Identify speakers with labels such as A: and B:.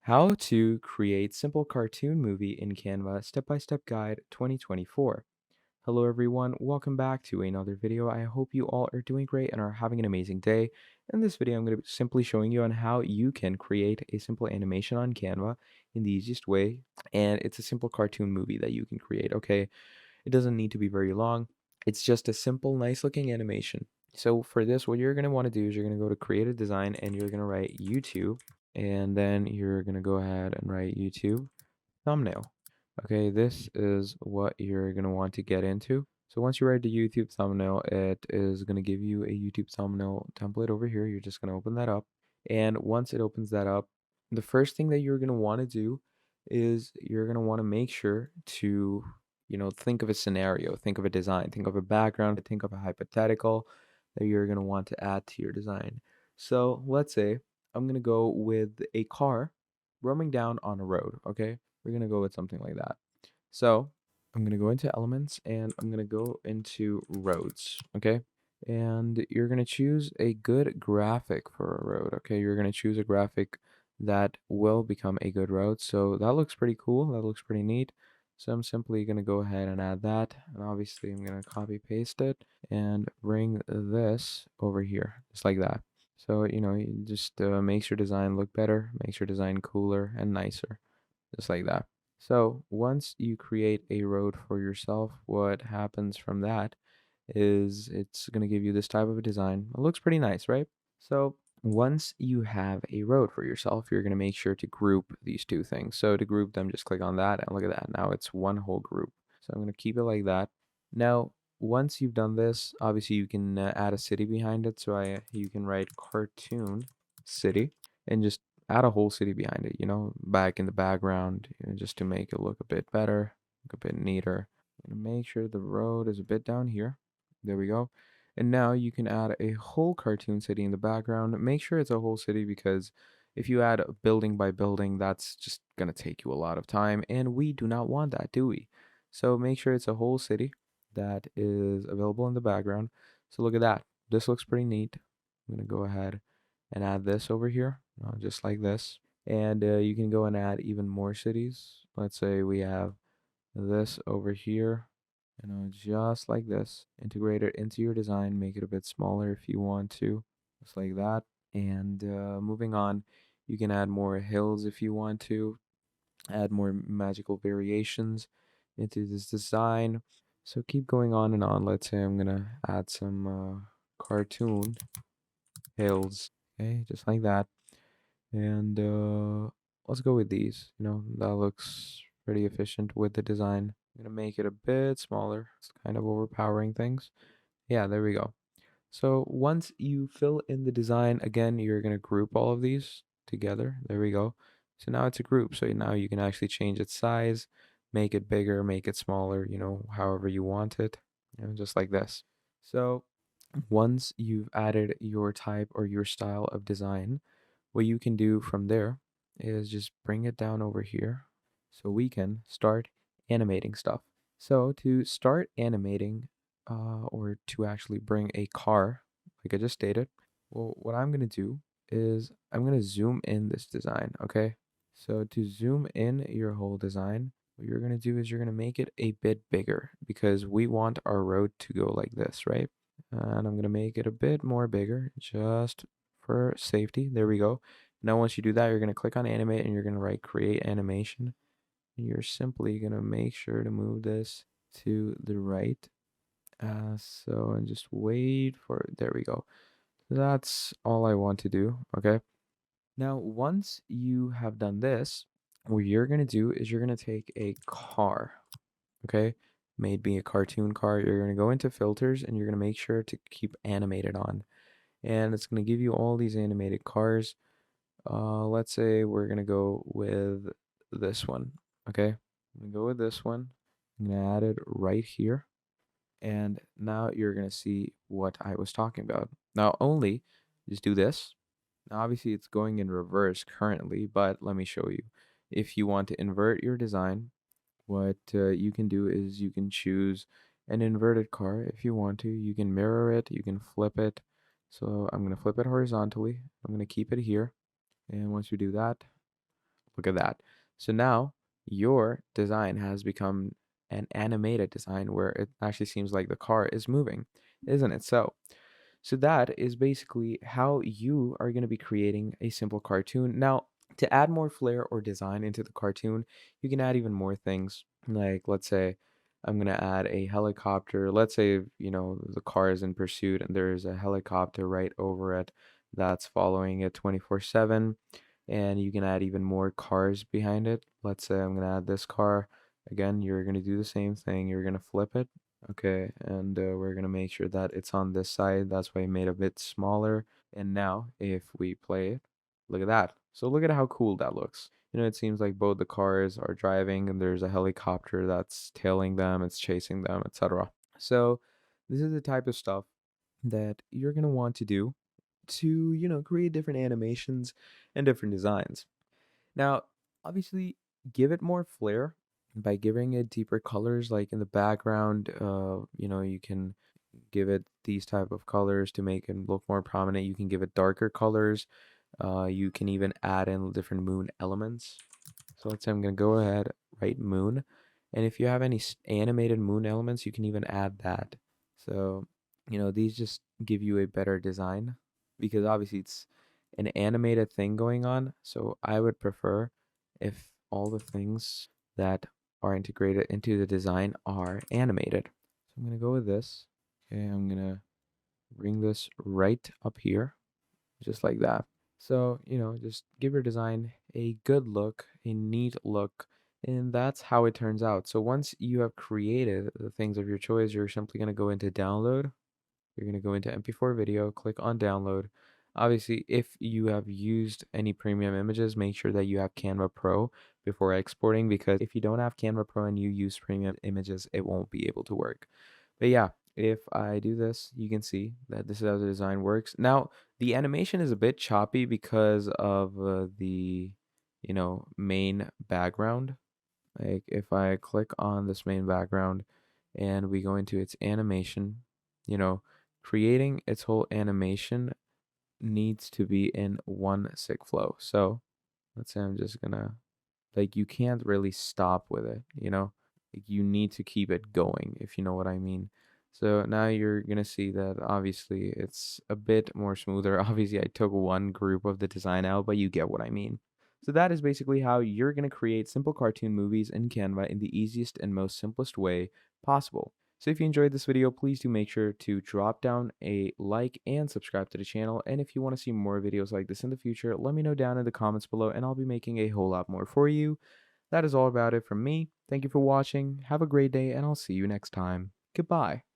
A: How to create simple cartoon movie in Canva step-by-step guide 2024. Hello everyone, welcome back to another video. I hope you all are doing great and are having an amazing day. In this video, I'm going to be simply showing you on how you can create a simple animation on Canva in the easiest way. And it's a simple cartoon movie that you can create, okay? It doesn't need to be very long. It's just a simple, nice looking animation. So for this, what you're going to want to do is you're going to go to create a design and you're going to write YouTube, and then you're going to go ahead and write YouTube thumbnail. Okay, this is what you're going to want to get into. So once you write the YouTube thumbnail, it is going to give you a YouTube thumbnail template over here. You're just going to open that up. And once it opens that up, the first thing that you're going to want to do is you're going to want to make sure to, think of a scenario, think of a design, think of a background, think of a hypothetical that you're going to want to add to your design. So let's say I'm going to go with a car roaming down on a road. Okay, we're going to go with something like that. So I'm going to go into elements and I'm going to go into roads. Okay, and you're going to choose a good graphic for a road. Okay, you're going to choose a graphic that will become a good road. So that looks pretty cool. That looks pretty neat. So I'm simply going to go ahead and add that. And obviously I'm going to copy paste it and bring this over here, just like that. So, it just makes your design look better, makes your design cooler and nicer, just like that. So once you create a road for yourself, what happens from that is it's going to give you this type of a design. It looks pretty nice, right? So once you have a road for yourself, you're going to make sure to group these two things. So to group them, just click on that and look at that. Now it's one whole group. So I'm going to keep it like that. Now, once you've done this, obviously you can add a city behind it. So you can write cartoon city and just add a whole city behind it, back in the background, just to make it look a bit better, look a bit neater. I'm gonna make sure the road is a bit down here. There we go. And now you can add a whole cartoon city in the background. Make sure it's a whole city because if you add building by building, that's just gonna take you a lot of time, and we do not want that, do we? So make sure it's a whole city that is available in the background. So look at that. This looks pretty neat. I'm gonna go ahead and add this over here, just like this. And you can go and add even more cities. Let's say we have this over here, just like this. Integrate it into your design, make it a bit smaller if you want to, just like that. And moving on, you can add more hills if you want to, add more magical variations into this design. So keep going on and on. Let's say I'm gonna add some cartoon hills, okay, just like that. And let's go with these. That looks pretty efficient with the design. I'm gonna make it a bit smaller. It's kind of overpowering things. Yeah, there we go. So once you fill in the design, again, you're gonna group all of these together. There we go. So now it's a group. So now you can actually change its size, make it bigger, make it smaller, however you want it, just like this. So once you've added your type or your style of design, what you can do from there is just bring it down over here so we can start animating stuff. So to start animating, or to actually bring a car, like I just stated, well, what I'm going to do is I'm going to zoom in this design, okay? So to zoom in your whole design, what you're going to do is you're going to make it a bit bigger because we want our road to go like this, right? And I'm going to make it a bit more bigger just for safety. There we go. Now, once you do that, you're going to click on animate and you're going to write create animation. And you're simply going to make sure to move this to the right. And just wait for, there we go. That's all I want to do. Okay. Now, once you have done this, what you're going to do is you're going to take a car. Okay. Maybe a cartoon car. You're going to go into filters and you're going to make sure to keep animated on. And it's going to give you all these animated cars. Let's say we're gonna go with this one. Okay, I'm gonna go with this one. I'm gonna add it right here, and now you're gonna see what I was talking about. Now, only just do this. Now, obviously, it's going in reverse currently, but let me show you. If you want to invert your design, what you can do is you can choose an inverted car if you want to. You can mirror it, you can flip it. So I'm gonna flip it horizontally. I'm gonna keep it here. And once you do that, Look at that. So now your design has become an animated design where it actually seems like the car is moving, isn't it? So that is basically how you are going to be creating a simple cartoon. Now, to add more flair or design into the cartoon, you can add even more things. Like, let's say I'm going to add a helicopter. Let's say, the car is in pursuit and there's a helicopter right over it that's following it 24/7. And you can add even more cars behind it. Let's say I'm going to add this car. Again, you're going to do the same thing. You're going to flip it. Okay, and we're gonna make sure that it's on this side. That's why I made a bit smaller. And now, if we play it, look at that. So look at how cool that looks. It seems like both the cars are driving, and there's a helicopter that's tailing them, it's chasing them, etc. So this is the type of stuff that you're gonna want to do to, create different animations and different designs. Now, obviously, give it more flair by giving it deeper colors, like in the background. You can give it these type of colors to make it look more prominent. You can give it darker colors. You can even add in different moon elements. So let's say I'm gonna go ahead, write moon, and if you have any animated moon elements, you can even add that. So, these just give you a better design because obviously it's an animated thing going on. So I would prefer if all the things that are integrated into the design are animated. So I'm gonna go with this. Okay, I'm gonna bring this right up here, just like that. So, just give your design a good look, a neat look, and that's how it turns out. So once you have created the things of your choice, you're simply going to go into download. You're going to go into MP4 video, click on download. Obviously, if you have used any premium images, make sure that you have Canva Pro before exporting, because if you don't have Canva Pro and you use premium images, it won't be able to work. But yeah, if I do this, you can see that this is how the design works. Now, the animation is a bit choppy because of the, main background. Like if I click on this main background and we go into its animation, you know, creating its whole animation needs to be in one sick flow. So let's say I'm just gonna, like, you can't really stop with it. Like you need to keep it going, if you know what I mean. So now you're gonna see that obviously it's a bit more smoother. Obviously I took one group of the design out, but you get what I mean. So that is basically how you're gonna create simple cartoon movies in Canva in the easiest and most simplest way possible. So if you enjoyed this video, please do make sure to drop down a like and subscribe to the channel. And if you want to see more videos like this in the future, let me know down in the comments below and I'll be making a whole lot more for you. That is all about it from me. Thank you for watching. Have a great day and I'll see you next time. Goodbye.